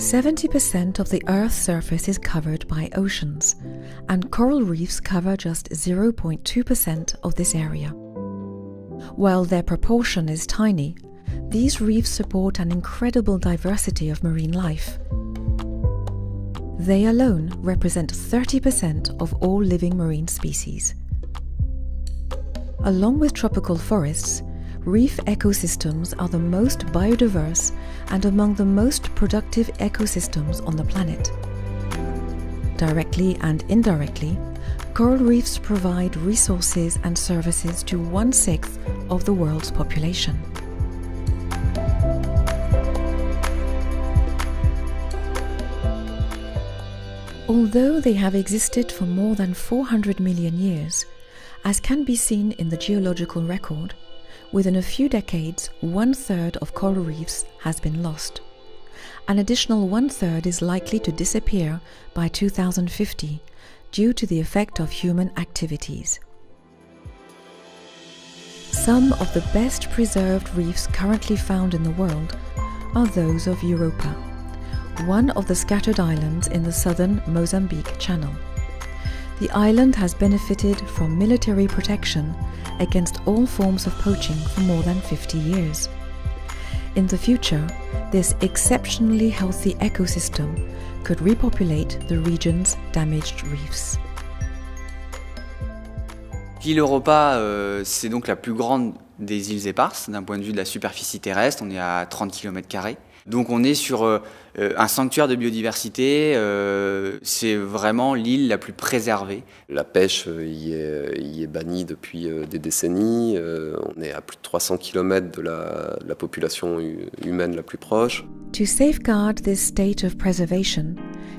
70% of the Earth's surface is covered by oceans, and coral reefs cover just 0.2% of this area. While their proportion is tiny, these reefs support an incredible diversity of marine life. They alone represent 30% of all living marine species. Along with tropical forests, reef ecosystems are the most biodiverse and among the most productive ecosystems on the planet. Directly and indirectly, coral reefs provide resources and services to 1/6 of the world's population. Although they have existed for more than 400 million years, as can be seen in the geological record, within a few decades, 1/3 of coral reefs has been lost. An additional 1/3 is likely to disappear by 2050 due to the effect of human activities. Some of the best preserved reefs currently found in the world are those of Europa, one of the scattered islands in the southern Mozambique Channel. The island has benefited from military protection against all forms of poaching for more than 50 years. In the future, this exceptionally healthy ecosystem could repopulate the region's damaged reefs. L'île Europa, c'est donc la plus grande des îles éparses d'un point de vue de la superficie terrestre. On est à 30 km². Donc on est sur un sanctuaire de biodiversité, c'est vraiment l'île la plus préservée. La pêche y est bannie depuis des décennies, on est à plus de 300 km de la population humaine la plus proche. To safeguard this state of preservation,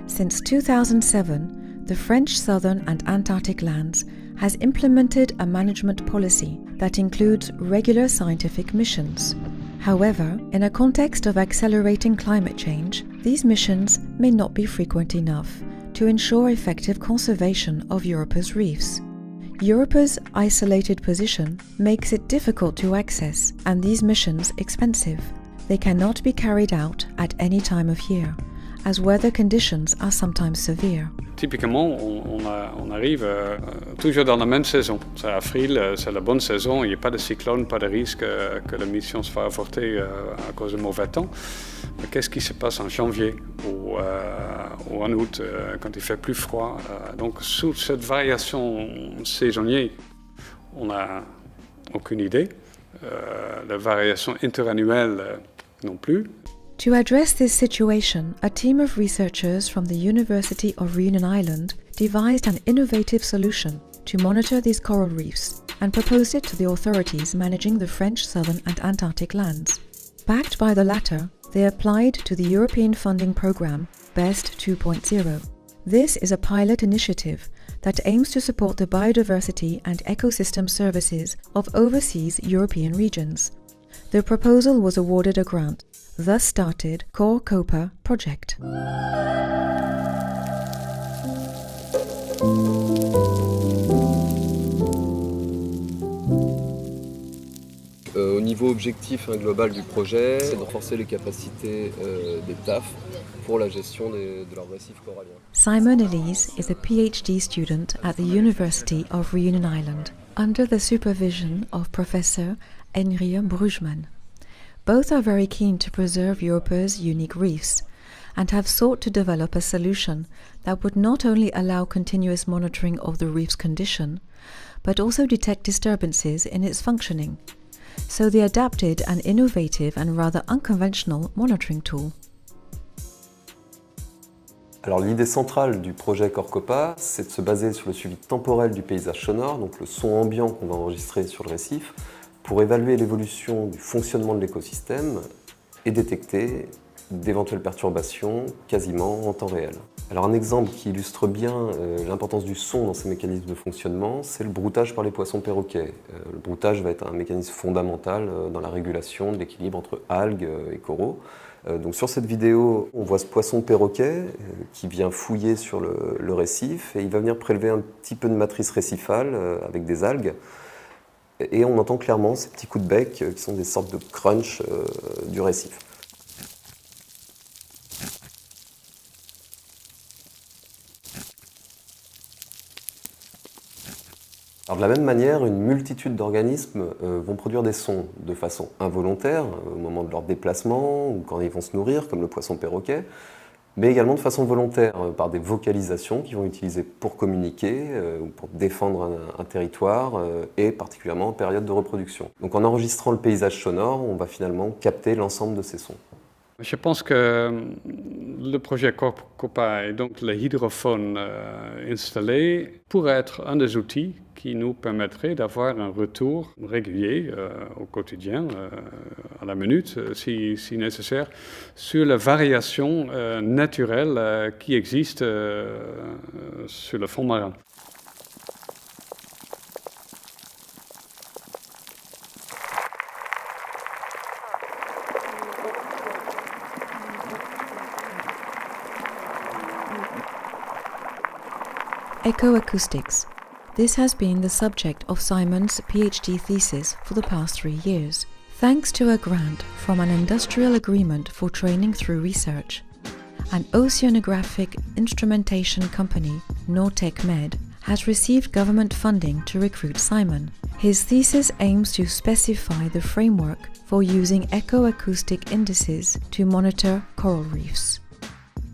since 2007, the French Southern and Antarctic lands has implemented a management policy that includes regular scientific missions. However, in a context of accelerating climate change, these missions may not be frequent enough to ensure effective conservation of Europa's reefs. Europa's isolated position makes it difficult to access, and these missions expensive. They cannot be carried out at any time of year, as weather conditions are sometimes severe. Typiquement, on arrive toujours dans la même saison. C'est avril, c'est la bonne saison, il n'y a pas de cyclone, pas de risque que la mission se fasse avorter à cause de mauvais temps. Mais qu'est-ce qui se passe en janvier ou en août, quand il fait plus froid? Donc, sous cette variation saisonnière, on n'a aucune idée. La variation interannuelle non plus. To address this situation, a team of researchers from the University of Reunion Island devised an innovative solution to monitor these coral reefs and proposed it to the authorities managing the French Southern and Antarctic lands. Backed by the latter, they applied to the European funding programme BEST 2.0. This is a pilot initiative that aims to support the biodiversity and ecosystem services of overseas European regions. The proposal was awarded a grant. Thus started Core COPA project. Au niveau objectif global du projet, c'est de renforcer les capacités des TAF pour la gestion de leurs récifs coralliens. Simon Elise is a PhD student at the University of Reunion Island, under the supervision of Professor Henrië Brugman. Both are very keen to preserve Europa's unique reefs and have sought to develop a solution that would not only allow continuous monitoring of the reef's condition, but also detect disturbances in its functioning. So they adapted an innovative and rather unconventional monitoring tool. Alors l'idée centrale du projet Core COPA, c'est de se baser sur le suivi temporel du paysage sonore, donc le son ambiant qu'on va enregistrer sur le récif, pour évaluer l'évolution du fonctionnement de l'écosystème et détecter d'éventuelles perturbations quasiment en temps réel. Alors un exemple qui illustre bien l'importance du son dans ces mécanismes de fonctionnement, c'est le broutage par les poissons perroquets. Le broutage va être un mécanisme fondamental dans la régulation de l'équilibre entre algues et coraux. Donc sur cette vidéo, on voit ce poisson perroquet qui vient fouiller sur le récif et il va venir prélever un petit peu de matrice récifale avec des algues. Et on entend clairement ces petits coups de bec qui sont des sortes de crunch du récif. de la même manière, une multitude d'organismes vont produire des sons de façon involontaire, au moment de leur déplacement ou quand ils vont se nourrir, comme le poisson-perroquet, mais également de façon volontaire, par des vocalisations qu'ils vont utiliser pour communiquer ou pour défendre un territoire, et particulièrement en période de reproduction. Donc en enregistrant le paysage sonore, on va finalement capter l'ensemble de ces sons. Je pense que le projet COPA et donc le hydrophone installé pourrait être un des outils qui nous permettrait d'avoir un retour régulier au quotidien, à la minute si nécessaire, sur la variation naturelle qui existe sur le fond marin. Ecoacoustics. This has been the subject of Simon's PhD thesis for the past 3 years. Thanks to a grant from an industrial agreement for training through research, an oceanographic instrumentation company, Nortec Med, has received government funding to recruit Simon. His thesis aims to specify the framework for using ecoacoustic indices to monitor coral reefs.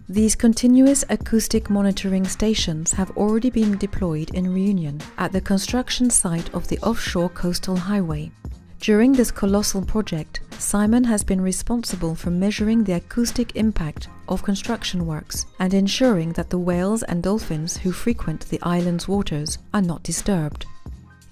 These continuous acoustic monitoring stations have already been deployed in Réunion at the construction site of the offshore coastal highway. During this colossal project, Simon has been responsible for measuring the acoustic impact of construction works and ensuring that the whales and dolphins who frequent the island's waters are not disturbed.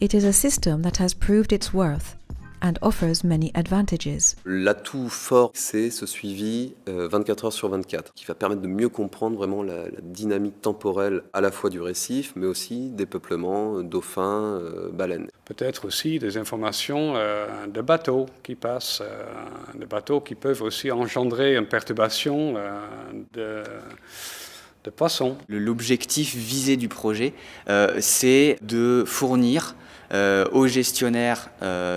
It is a system that has proved its worth and offers many advantages. L'atout fort, c'est ce suivi 24 heures sur 24, qui va permettre de mieux comprendre vraiment la dynamique temporelle à la fois du récif, mais aussi des peuplements, dauphins, baleines. Peut-être aussi des informations de bateaux qui passent, des bateaux qui peuvent aussi engendrer une perturbation de poissons. L'objectif visé du projet, c'est de fournir aux gestionnaires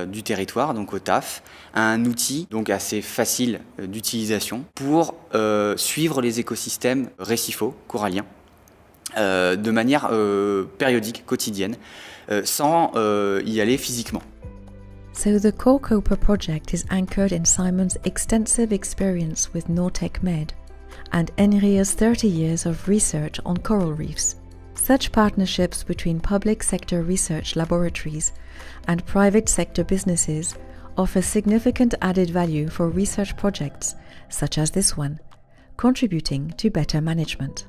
du territoire, donc au TAF, un outil donc assez facile d'utilisation pour suivre les écosystèmes récifaux, coralliens, de manière périodique, quotidienne, sans y aller physiquement. So the COPA project is anchored in Simon's extensive experience with Nortec Med and NRIA's 30 years of research on coral reefs. Such partnerships between public sector research laboratories and private sector businesses offer significant added value for research projects such as this one, contributing to better management.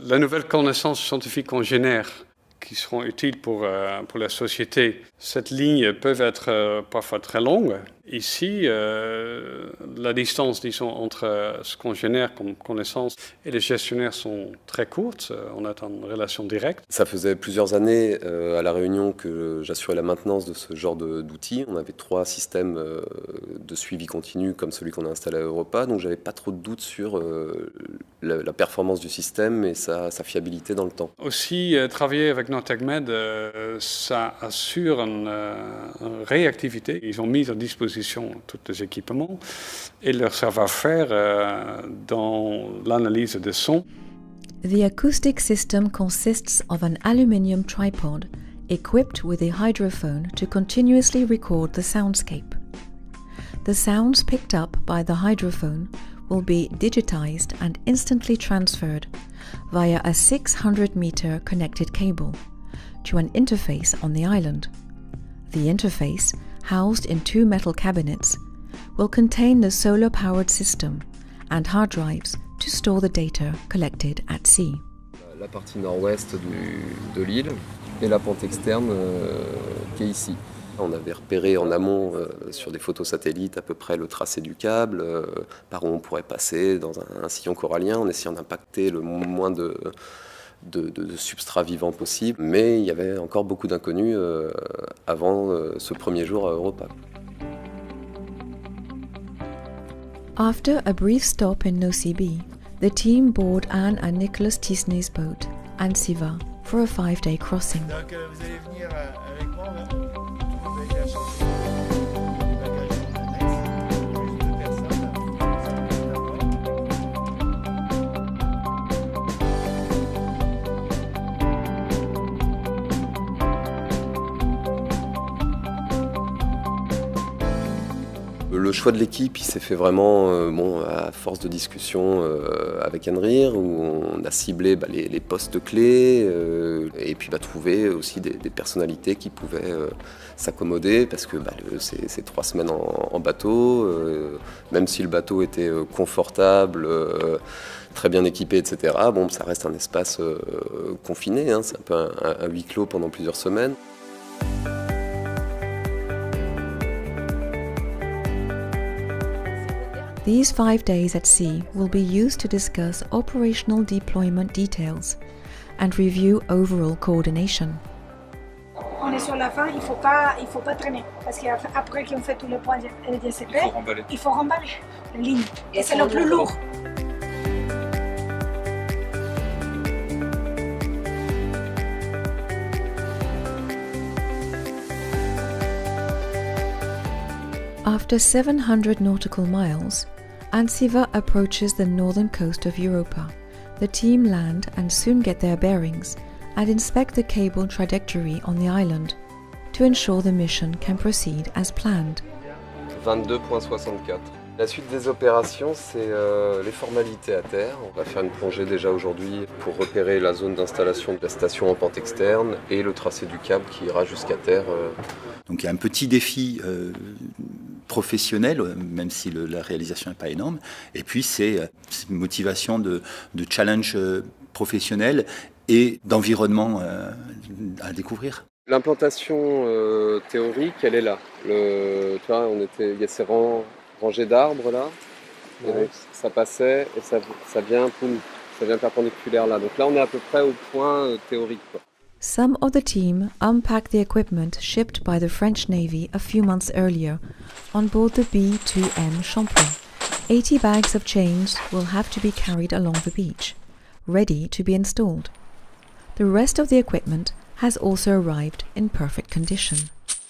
Les nouvelles connaissances scientifiques qu'on génère, qui seront utiles pour la société, cette ligne peut être parfois très longue. Ici, la distance, disons, entre ce qu'on génère comme connaissances et les gestionnaires sont très courtes. On a une relation directe. Ça faisait plusieurs années à La Réunion que j'assurais la maintenance de ce genre d'outils. On avait 3 systèmes de suivi continu comme celui qu'on a installé à Europa, donc j'avais pas trop de doutes sur la performance du système et sa fiabilité dans le temps. Aussi, travailler avec Nortec Med, ça assure une réactivité. Ils ont mis à disposition tous les équipements et leur savoir-faire dans l'analyse des sons. The acoustic system consists of an aluminium tripod equipped with a hydrophone to continuously record the soundscape. The sounds picked up by the hydrophone will be digitized and instantly transferred via a 600-meter connected cable to an interface on the island. The interface, housed in 2 metal cabinets, will contain the solar-powered system and hard drives to store the data collected at sea. La partie nord-ouest de l'île et la pente externe qui est ici. On avait repéré en amont sur des photos satellites à peu près le tracé du câble, par où on pourrait passer dans un sillon corallien en essayant d'impacter le moins de substrat vivant possible. Mais il y avait encore beaucoup d'inconnus avant ce premier jour à Europa. After a brief stop in Nosy Be, the team board Anne and Nicholas Tisney's boat, Ansiva, for a 5-day crossing. Donc vous allez venir avec moi, là. Vous avez la chance des bagages annexes, plus de personnes. Le choix de l'équipe, il s'est fait vraiment à force de discussion avec Enrir, où on a ciblé les postes clés et puis trouver aussi des personnalités qui pouvaient s'accommoder parce que c'est 3 semaines en bateau, même si le bateau était confortable, très bien équipé, etc. Ça reste un espace confiné, hein, c'est un peu un huis clos pendant plusieurs semaines. These 5 days at sea will be used to discuss operational deployment details and review overall coordination. On est sur la fin, il faut pas traîner parce qu'après qu'on fait tous les points GCP, il faut remballer la ligne. Et c'est le plus lourd. After 700 nautical miles, Ansiva approaches the northern coast of Europa. The team land and soon get their bearings and inspect the cable trajectory on the island to ensure the mission can proceed as planned. 22,64. La suite des opérations, c'est les formalités à terre. On va faire une plongée déjà aujourd'hui pour repérer la zone d'installation de la station en pente externe et le tracé du câble qui ira jusqu'à terre. Donc il y a un petit défi professionnel, même si la réalisation n'est pas énorme. Et puis c'est une motivation de challenge professionnel et d'environnement à découvrir. L'implantation théorique, elle est là. Tu vois, il y a ces rangées d'arbres là. Et donc, ça passait et ça vient perpendiculaire là. Donc là, on est à peu près au point théorique, quoi. Some of the team unpacked the equipment shipped by the French Navy a few months earlier on board the B2M Champlain. 80 bags of chains will have to be carried along the beach, ready to be installed. The rest of the equipment has also arrived in perfect condition.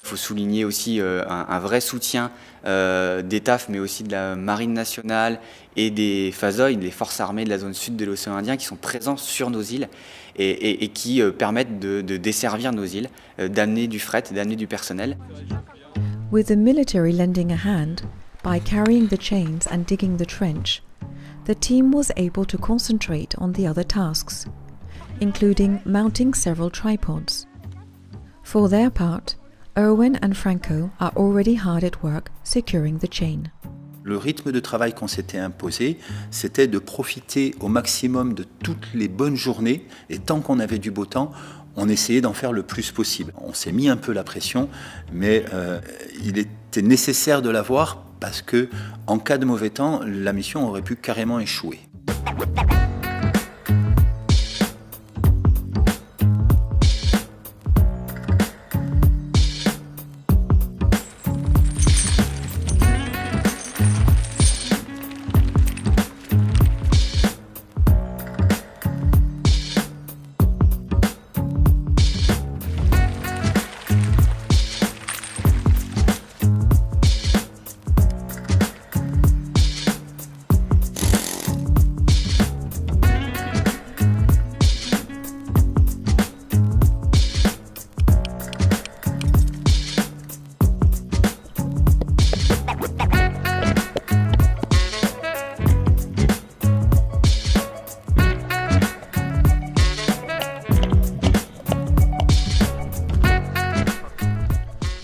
Il faut souligner aussi un vrai soutien des TAF, mais aussi de la Marine nationale et des FASOI, les forces armées de la zone sud de l'océan Indien, qui sont présents sur nos îles et qui permettent de desservir nos îles, d'amener du fret, d'amener du personnel. With the military lending a hand, by carrying the chains and digging the trench, the team was able to concentrate on the other tasks, including mounting several tripods. For their part, Erwin and Franco are already hard at work securing the chain. Le rythme de travail qu'on s'était imposé, c'était de profiter au maximum de toutes les bonnes journées, et tant qu'on avait du beau temps, on essayait d'en faire le plus possible. On s'est mis un peu la pression, mais il était nécessaire de l'avoir parce que, en cas de mauvais temps, la mission aurait pu carrément échouer.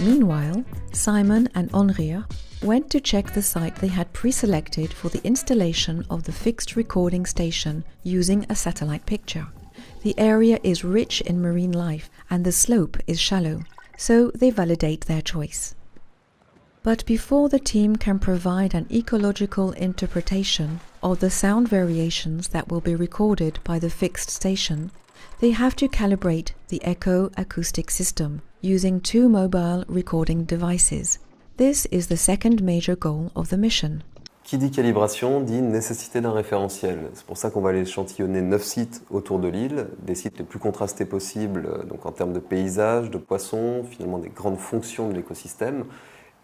Meanwhile, Simon and Henrier went to check the site they had pre-selected for the installation of the fixed recording station using a satellite picture. The area is rich in marine life and the slope is shallow, so they validate their choice. But before the team can provide an ecological interpretation of the sound variations that will be recorded by the fixed station, they have to calibrate the echo-acoustic system using 2 mobile recording devices. This is the second major goal of the mission. Qui dit calibration dit nécessité d'un référentiel. C'est pour ça qu'on va aller échantillonner 9 sites autour de l'île, des sites les plus contrastés possibles, donc en termes de paysage, de poissons, finalement des grandes fonctions de l'écosystème.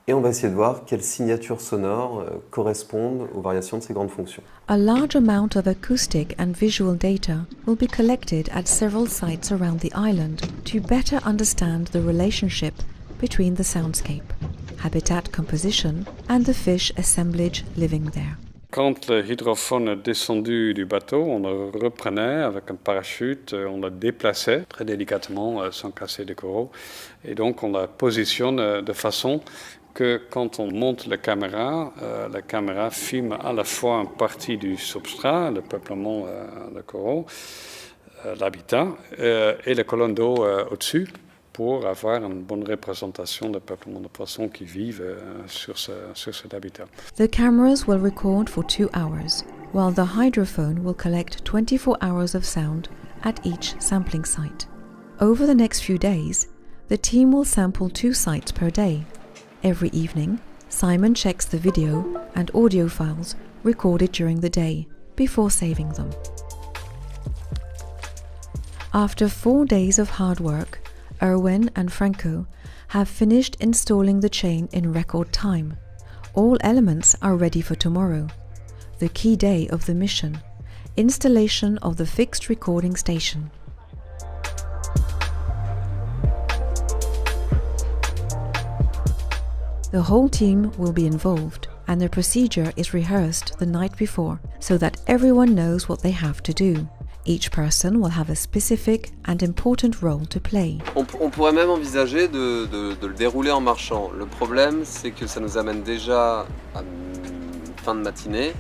Et on va essayer de voir quelles signatures sonores correspondent aux variations de ces grandes fonctions. A large amount of acoustic and visual data will be collected at several sites around the island to better understand the relationship between the soundscape. habitat composition, and the fish assemblage living there. Quand le hydrophone est descendu du bateau, on le reprenait avec un parachute, on le déplaçait très délicatement sans casser des coraux. Et donc on la positionne de façon que quand on monte la caméra filme à la fois une partie du substrat, le peuplement de coraux, l'habitat, et la colonne d'eau au-dessus, pour avoir une bonne représentation des peuplements de poissons qui vivent sur cet habitat. The cameras will record for 2 hours, while the hydrophone will collect 24 hours of sound at each sampling site. Over the next few days, the team will sample 2 sites per day. Every evening, Simon checks the video and audio files recorded during the day before saving them. After 4 days of hard work, Erwin and Franco have finished installing the chain in record time. All elements are ready for tomorrow, the key day of the mission, installation of the fixed recording station. The whole team will be involved, and the procedure is rehearsed the night before so that everyone knows what they have to do. Each person will have a specific and important role to play. On pourrait même envisager de le dérouler en marchant. Le problème, c'est que ça nous amène déjà à fin de matinée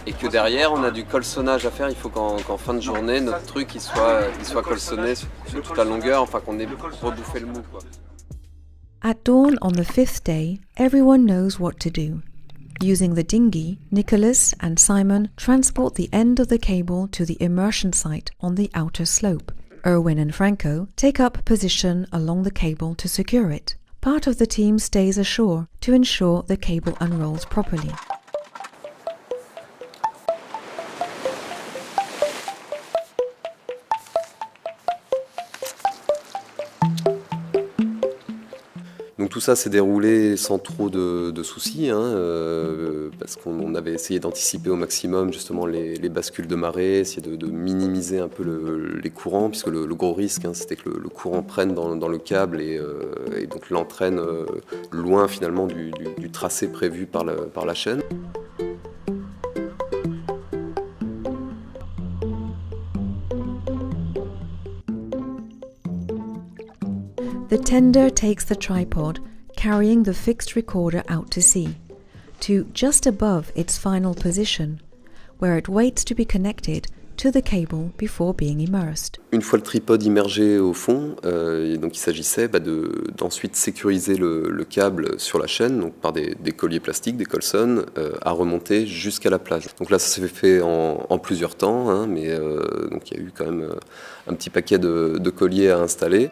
et que derrière, on a du colsonnage à faire. Il faut qu'en fin de journée, notre truc il soit colsonné sur toute la longueur, enfin qu'on ait rebouffé le mou, quoi. At dawn on the 5th day, everyone knows what to do. Using the dinghy, Nicholas and Simon transport the end of the cable to the immersion site on the outer slope. Erwin and Franco take up position along the cable to secure it. Part of the team stays ashore to ensure the cable unrolls properly. Donc tout ça s'est déroulé sans trop de soucis, parce qu'on avait essayé d'anticiper au maximum justement les bascules de marée, essayer de minimiser un peu les courants, puisque le gros risque c'était que le courant prenne dans le câble et donc l'entraîne loin finalement du tracé prévu par la chaîne. The tender takes the tripod, carrying the fixed recorder out to sea, to just above its final position, where it waits to be connected to the cable before being immersed. Une fois le tripode immergé au fond, donc il s'agissait d'ensuite sécuriser le câble sur la chaîne, donc par des colliers plastiques, des colsons, à remonter jusqu'à la plage. Donc là, ça s'est fait en plusieurs temps, mais donc il y a eu quand même un petit paquet de colliers à installer.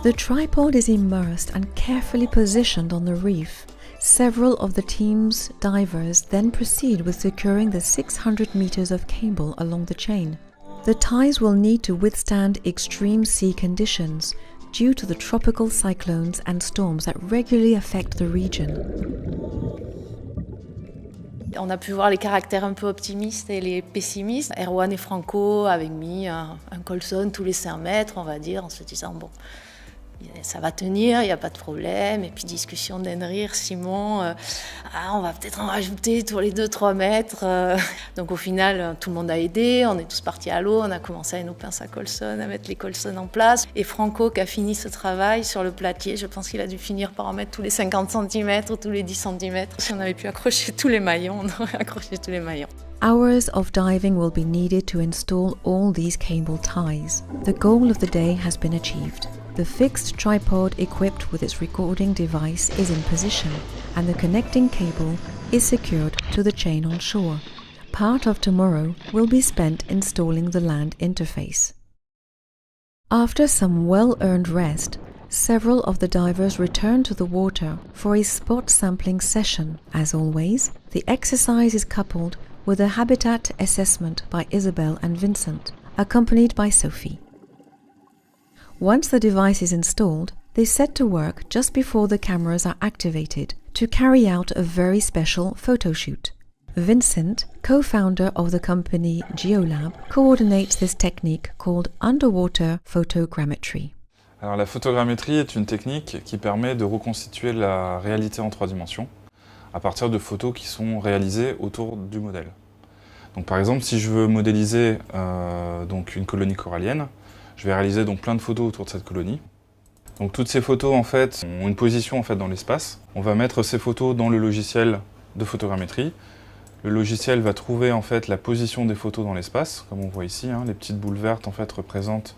The tripod is immersed and carefully positioned on the reef. Several of the team's divers then proceed with securing the 600 meters of cable along the chain. The ties will need to withstand extreme sea conditions due to the tropical cyclones and storms that regularly affect the region. On a pu voir les caractères un peu optimistes et les pessimistes. Erwan et Franco avaient mis un colson tous les 5 mètres, on va dire, en se disant bon, ça va tenir, il n'y a pas de problème. Et puis discussion d'Henrir, Simon, on va peut-être en rajouter tous les 2-3 mètres. Donc au final, tout le monde a aidé, on est tous partis à l'eau, on a commencé avec nos pinces à colson, à mettre les colsons en place. Et Franco qui a fini ce travail sur le platier, je pense qu'il a dû finir par en mettre tous les 50 cm ou tous les 10 cm. Si on avait pu accrocher tous les maillons, on aurait accroché tous les maillons. Hours of diving will be needed to install all these cable ties. The goal of the day has been achieved. The fixed tripod equipped with its recording device is in position, and the connecting cable is secured to the chain on shore. Part of tomorrow will be spent installing the land interface. After some well-earned rest, several of the divers return to the water for a spot sampling session. As always, the exercise is coupled with a habitat assessment by Isabel and Vincent, accompanied by Sophie. Once the device is installed, they set to work just before the cameras are activated to carry out a very special photo shoot. Vincent, co-founder of the company Geolab, coordinates this technique called underwater photogrammetry. Alors, la photogrammétrie est une technique qui permet de reconstituer la réalité en 3 dimensions à partir de photos qui sont réalisées autour du modèle. Donc, par exemple, si je veux modéliser donc une colonie corallienne, je vais réaliser donc plein de photos autour de cette colonie. Donc, toutes ces photos en fait, ont une position en fait, dans l'espace. On va mettre ces photos dans le logiciel de photogrammétrie. Le logiciel va trouver en fait, la position des photos dans l'espace, comme on voit ici. Les petites boules vertes en fait, représentent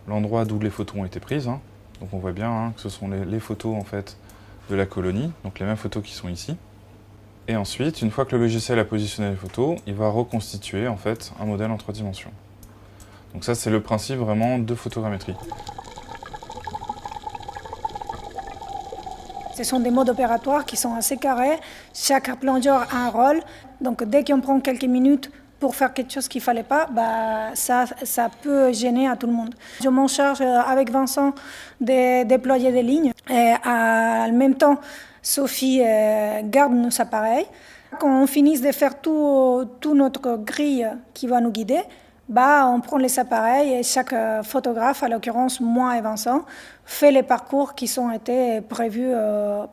l'endroit d'où les photos ont été prises. Donc on voit bien que ce sont les photos en fait, de la colonie, donc les mêmes photos qui sont ici. Et ensuite, une fois que le logiciel a positionné les photos, il va reconstituer en fait, un modèle en 3 dimensions. Donc ça, c'est le principe vraiment de photogrammétrie. Ce sont des modes opératoires qui sont assez carrés. Chaque plongeur a un rôle. Donc dès qu'on prend quelques minutes pour faire quelque chose qu'il ne fallait pas, ça peut gêner à tout le monde. Je m'en charge avec Vincent de déployer des lignes. Et en même temps, Sophie garde nos appareils. Quand on finit de faire tout notre grille qui va nous guider, on prend les appareils et chaque photographe, à l'occurrence moi et Vincent, fait les parcours qui ont été prévus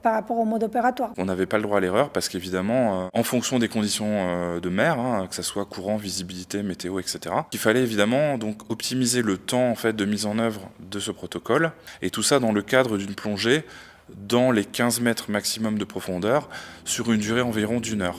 par rapport au mode opératoire. On n'avait pas le droit à l'erreur parce qu'évidemment, en fonction des conditions de mer, que ce soit courant, visibilité, météo, etc., il fallait évidemment donc optimiser le temps en fait, de mise en œuvre de ce protocole, et tout ça dans le cadre d'une plongée dans les 15 mètres maximum de profondeur sur une durée environ d'1 heure.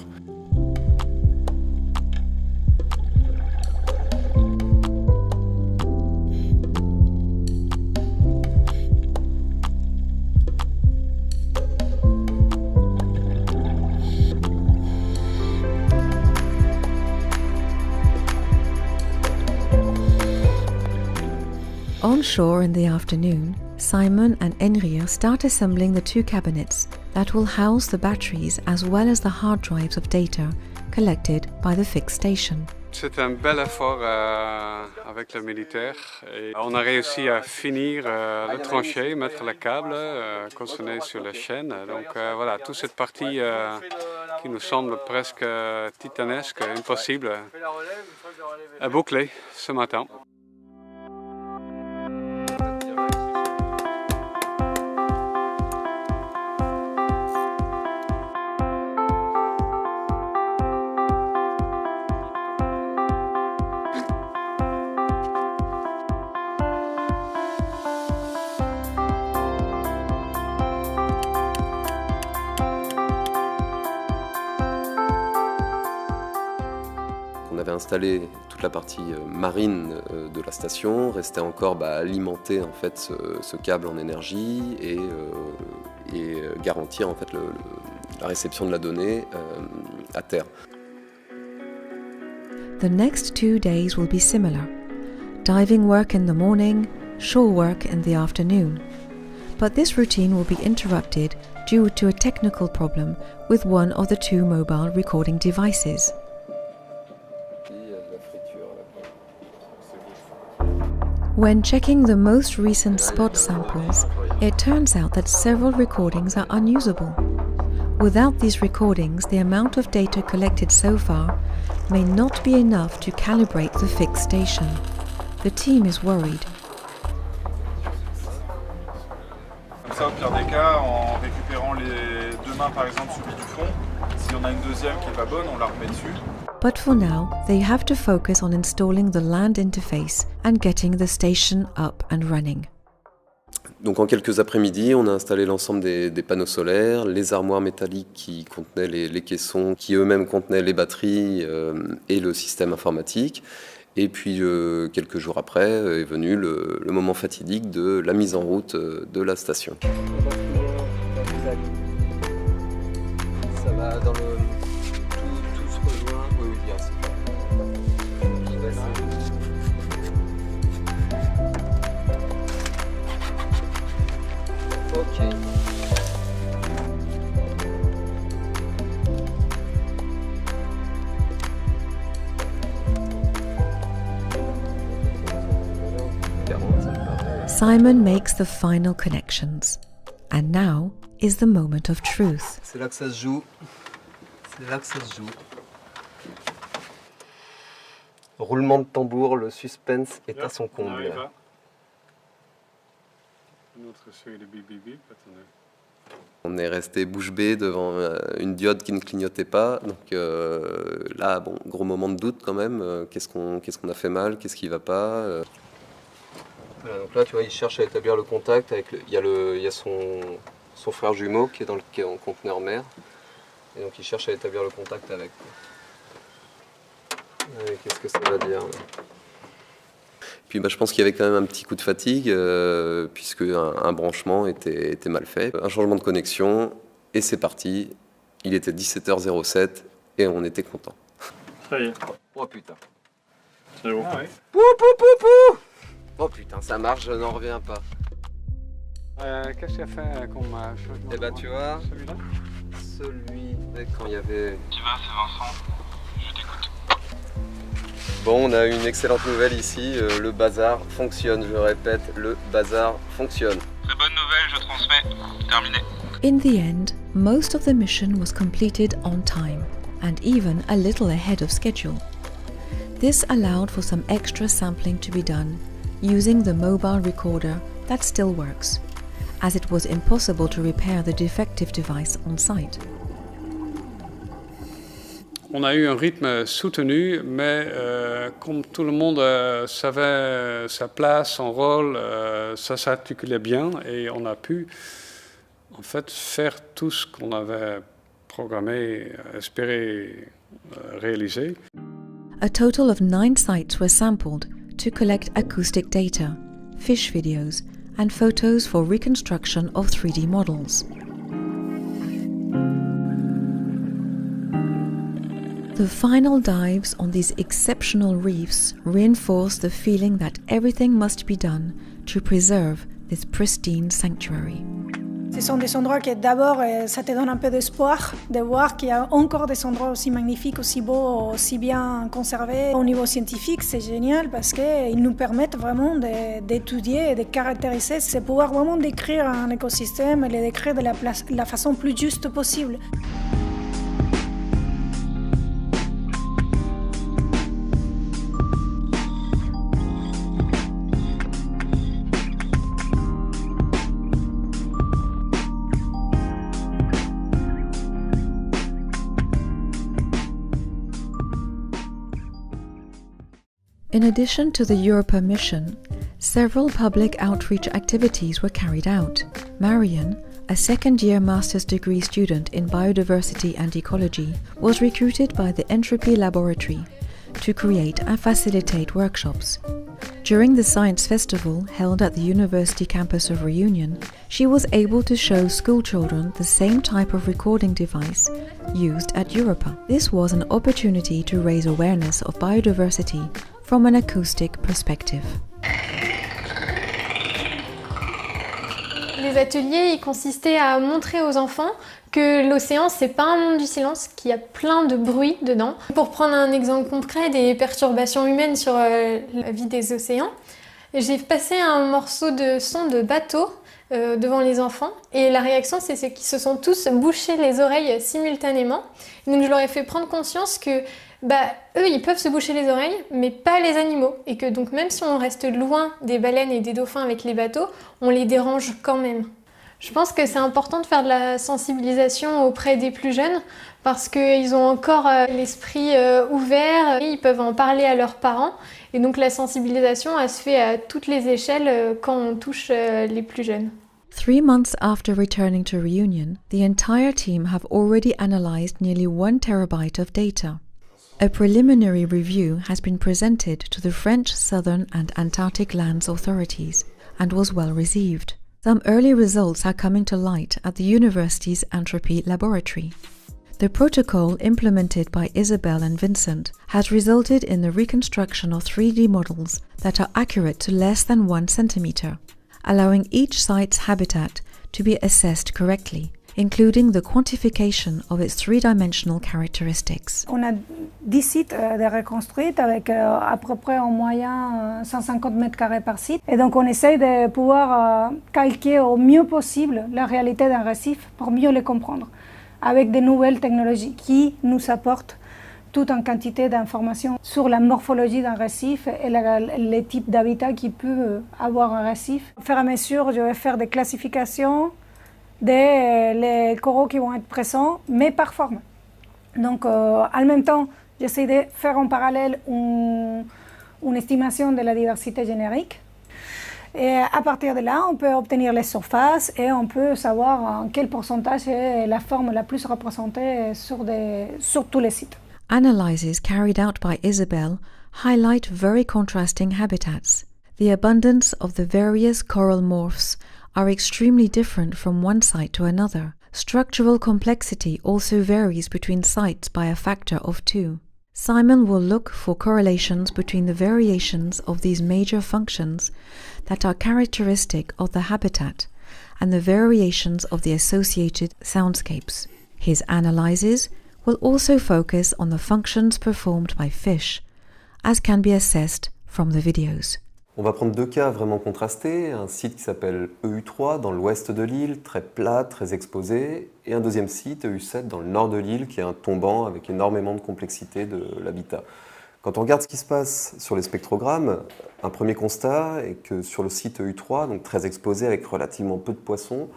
On shore in the afternoon, Simon and Enria start assembling the 2 cabinets that will house the batteries as well as the hard drives of data collected by the fixed station. C'est un bel effort avec le militaire. Et on a réussi à finir le tranché, mettre le câble, consigné sur la chaîne. Donc voilà, toute cette partie qui nous semble presque titanesque, impossible, est bouclée ce matin. On avait installé toute la partie marine de la station, restait encore à alimenter en fait, ce câble en énergie et garantir en fait, la réception de la donnée à terre. The next 2 days will be similar. Diving work in the morning, shore work in the afternoon. But this routine will be interrupted due to a technical problem with one of the 2 mobile recording devices. When checking the most recent spot samples, it turns out that several recordings are unusable. Without these recordings, the amount of data collected so far may not be enough to calibrate the fixed station. The team is worried. Comme ça, au pire des cas, en récupérant les 2 mains, par exemple, celui du fond, si on a une deuxième qui n'est pas bonne, on la remet dessus. But for now, they have to focus on installing the land interface and getting the station up and running. Donc en quelques après-midi, on a installé l'ensemble des panneaux solaires, les armoires métalliques qui contenaient les caissons, qui eux-mêmes contenaient les batteries et le système informatique. Et puis quelques jours après est venu le moment fatidique de la mise en route de la station. Ça va dans le... Tout se rejoint. Oui, bien sûr. Ok. Simon makes the final connections. And now is the moment of truth. C'est là que ça se joue. C'est là que ça se joue. Roulement de tambour, le suspense est à son comble. Une autre série de bip bip bip, attendez. On est resté bouche bée devant une diode qui ne clignotait pas. Donc là, bon, gros moment de doute quand même. Qu'est-ce qu'on a fait mal? Qu'est-ce qui ne va pas? Voilà, donc là, tu vois, il cherche à établir le contact avec il y a son frère jumeau qui est en conteneur mère. Et donc il cherche à établir le contact avec. Qu'est-ce que ça va dire? Puis je pense qu'il y avait quand même un petit coup de fatigue, puisque un branchement était mal fait. Un changement de connexion, et c'est parti. Il était 17h07, et on était content. Ça y est. Oh putain. C'est bon. Ah oui. Pou pou pou pou. Oh putain, ça marche, je n'en reviens pas. Qu'est-ce qu'il a fait comme changement? Eh ben tu vois, Celui-là? celui quand il y avait... Qui va, c'est Vincent. Je t'écoute. Bon, on a une excellente nouvelle ici, le bazar fonctionne, je répète, le bazar fonctionne. Très bonne nouvelle, je transmets. Terminé. In the end, most of the mission was completed on time, and even a little ahead of schedule. This allowed for some extra sampling to be done, using the mobile recorder that still works, as it was impossible to repair the defective device on site. On a eu un rythme soutenu, mais comme tout le monde savait sa place, son rôle, ça s'articulait bien et on a pu en fait faire tout ce qu'on avait programmé, espéré réaliser. A total of 9 sites were sampled to collect acoustic data, fish videos, and photos for reconstruction of 3D models. The final dives on these exceptional reefs reinforce the feeling that everything must be done to preserve this pristine sanctuary. Ce sont des endroits qui d'abord, ça te donne un peu d'espoir de voir qu'il y a encore des endroits aussi magnifiques, aussi beaux, aussi bien conservés. Au niveau scientifique, c'est génial parce qu'ils nous permettent vraiment d'étudier et de caractériser. C'est pouvoir vraiment décrire un écosystème et le décrire de la façon plus juste possible. In addition to the Europa mission, several public outreach activities were carried out. Marion, a second-year master's degree student in biodiversity and ecology, was recruited by the Entropy Laboratory to create and facilitate workshops. During the Science Festival held at the University campus of Reunion, she was able to show schoolchildren the same type of recording device used at Europa. This was an opportunity to raise awareness of biodiversity from an acoustic perspective. Les ateliers ils consistaient à montrer aux enfants que l'océan, c'est pas un monde du silence, qu'il y a plein de bruit dedans. Pour prendre un exemple concret des perturbations humaines sur la vie des océans, j'ai passé un morceau de son de bateau devant les enfants et la réaction c'est qu'ils se sont tous bouchés les oreilles simultanément. Et donc je leur ai fait prendre conscience que eux ils peuvent se boucher les oreilles mais pas les animaux et que donc même si on reste loin des baleines et des dauphins avec les bateaux, on les dérange quand même. Je pense que c'est important de faire de la sensibilisation auprès des plus jeunes parce qu'ils ont encore l'esprit ouvert, ils peuvent en parler à leurs parents et donc la sensibilisation elle se fait à toutes les échelles quand on touche les plus jeunes. 3 months after returning to Reunion, the entire team have already analyzed nearly 1 terabyte of data. A preliminary review has been presented to the French Southern and Antarctic Lands authorities and was well received. Some early results are coming to light at the university's Entropy laboratory. The protocol implemented by Isabelle and Vincent has resulted in the reconstruction of 3D models that are accurate to less than 1 centimeter, allowing each site's habitat to be assessed correctly, including the quantification of its three-dimensional characteristics. On a 10 sites de reconstruits avec à peu près en moyen 150 mètres carrés par site. Et donc on essaye de pouvoir calquer au mieux possible la réalité d'un récif pour mieux le comprendre, avec de nouvelles technologies qui nous apportent toute une quantité d'informations sur la morphologie d'un récif et les types d'habitat qu'il peut avoir un récif. Au fur et à mesure, je vais faire des classifications des coraux qui vont être présents, mais par forme. Donc, en même temps, j'essaie de faire en parallèle une estimation de la diversité générique. Et à partir de là, on peut obtenir les surfaces et on peut savoir en quel pourcentage est la forme la plus représentée sur tous les sites. Analyses carried out by Isabelle highlight very contrasting habitats. The abundance of the various coral morphs are extremely different from one site to another. Structural complexity also varies between sites by a factor of 2. Simon will look for correlations between the variations of these major functions that are characteristic of the habitat and the variations of the associated soundscapes. His analyses will also focus on the functions performed by fish, as can be assessed from the videos. On va prendre 2 cas vraiment contrastés, un site qui s'appelle EU3 dans l'ouest de l'île, très plat, très exposé, et un deuxième site, EU7, dans le nord de l'île, qui est un tombant avec énormément de complexité de l'habitat. Quand on regarde ce qui se passe sur les spectrogrammes, un premier constat est que sur le site EU3, donc très exposé avec relativement peu de poissons,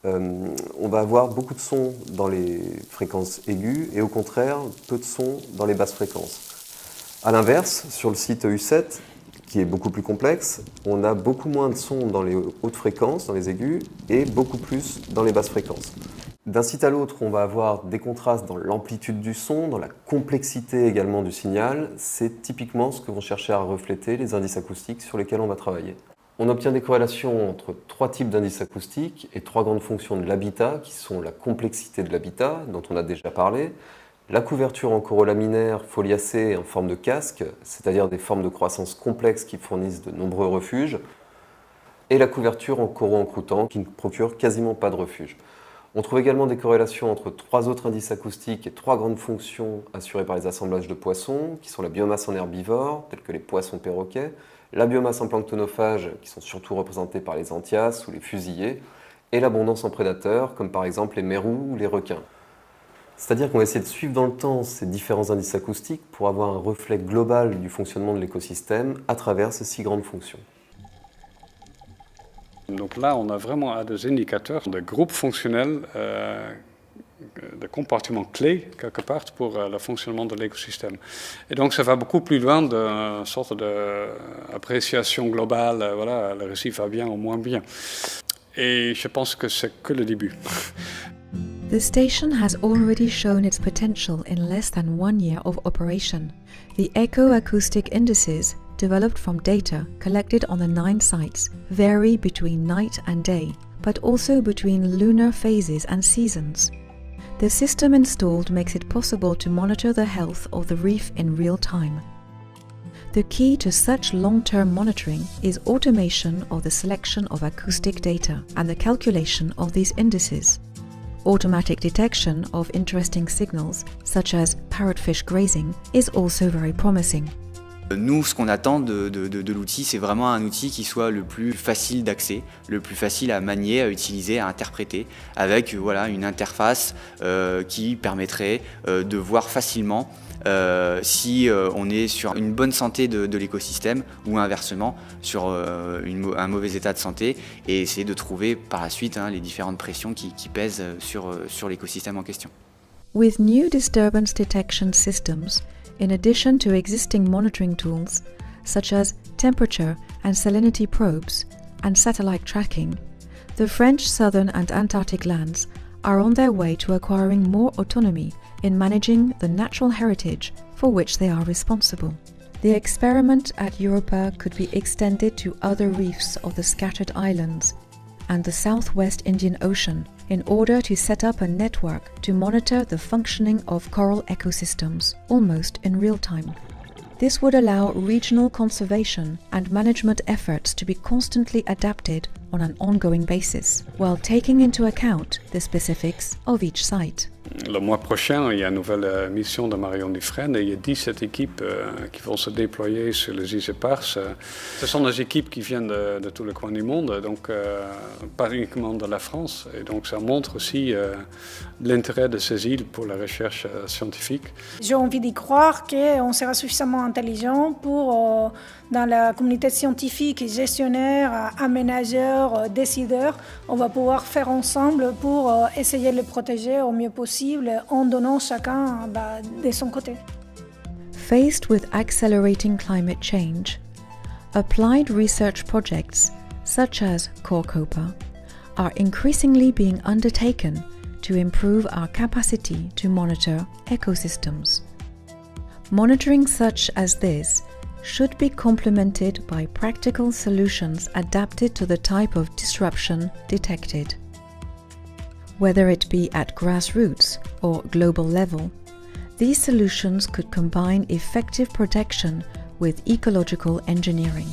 on va avoir beaucoup de sons dans les fréquences aiguës et au contraire, peu de sons dans les basses fréquences. A l'inverse, sur le site EU7, qui est beaucoup plus complexe, on a beaucoup moins de sons dans les hautes fréquences, dans les aigus, et beaucoup plus dans les basses fréquences. D'un site à l'autre, on va avoir des contrastes dans l'amplitude du son, dans la complexité également du signal. C'est typiquement ce que vont chercher à refléter les indices acoustiques sur lesquels on va travailler. On obtient des corrélations entre 3 types d'indices acoustiques et 3 grandes fonctions de l'habitat, qui sont la complexité de l'habitat, dont on a déjà parlé, la couverture en coraux laminaires foliacés en forme de casque, c'est-à-dire des formes de croissance complexes qui fournissent de nombreux refuges, et la couverture en coraux encroûtants qui ne procurent quasiment pas de refuge. On trouve également des corrélations entre 3 autres indices acoustiques et 3 grandes fonctions assurées par les assemblages de poissons, qui sont la biomasse en herbivores, tels que les poissons perroquets, la biomasse en planctonophages, qui sont surtout représentées par les anthias ou les fusiliers, et l'abondance en prédateurs, comme par exemple les mérous ou les requins. C'est-à-dire qu'on va essayer de suivre dans le temps ces différents indices acoustiques pour avoir un reflet global du fonctionnement de l'écosystème à travers ces 6 grandes fonctions. Donc là, on a vraiment des indicateurs de groupes fonctionnels, de compartiments clés, quelque part, pour le fonctionnement de l'écosystème. Et donc, ça va beaucoup plus loin d'une sorte d'appréciation globale, voilà, le récif va bien ou moins bien. Et je pense que c'est que le début. The station has already shown its potential in less than 1 year of operation. The echo-acoustic indices developed from data collected on the 9 sites vary between night and day, but also between lunar phases and seasons. The system installed makes it possible to monitor the health of the reef in real time. The key to such long-term monitoring is automation of the selection of acoustic data and the calculation of these indices. Automatic detection of interesting signals, such as parrotfish grazing, is also very promising. Nous, ce qu'on attend de l'outil, c'est vraiment un outil qui soit le plus facile d'accès, le plus facile à manier, à utiliser, à interpréter, avec voilà, une interface qui permettrait de voir facilement si on est sur une bonne santé de l'écosystème ou inversement sur un mauvais état de santé, et essayer de trouver par la suite les différentes pressions qui pèsent sur l'écosystème en question. With new disturbance detection systems, in addition to existing monitoring tools such as temperature and salinity probes and satellite tracking, the French Southern and Antarctic lands are on their way to acquiring more autonomy in managing the natural heritage for which they are responsible. The experiment at Europa could be extended to other reefs of the scattered islands and the southwest Indian Ocean in order to set up a network to monitor the functioning of coral ecosystems almost in real time. This would allow regional conservation and management efforts to be constantly adapted on an ongoing basis, while taking into account the specifics of each site. Le mois prochain, il y a une nouvelle mission de Marion Dufresne et il y a 17 équipes qui vont se déployer sur les îles éparses. Ce sont des équipes qui viennent de tous les coins du monde, donc pas uniquement de la France. Et donc ça montre aussi l'intérêt de ces îles pour la recherche scientifique. J'ai envie d'y croire qu'on sera suffisamment intelligent pour, dans la communauté scientifique, gestionnaire, aménageur, décideur, on va pouvoir faire ensemble pour essayer de les protéger au mieux possible en donnant chacun de son côté. Faced with accelerating climate change, applied research projects such as CORCOPA are increasingly being undertaken to improve our capacity to monitor ecosystems. Monitoring such as this should be complemented by practical solutions adapted to the type of disruption detected. Whether it be at grassroots or global level, these solutions could combine effective protection with ecological engineering.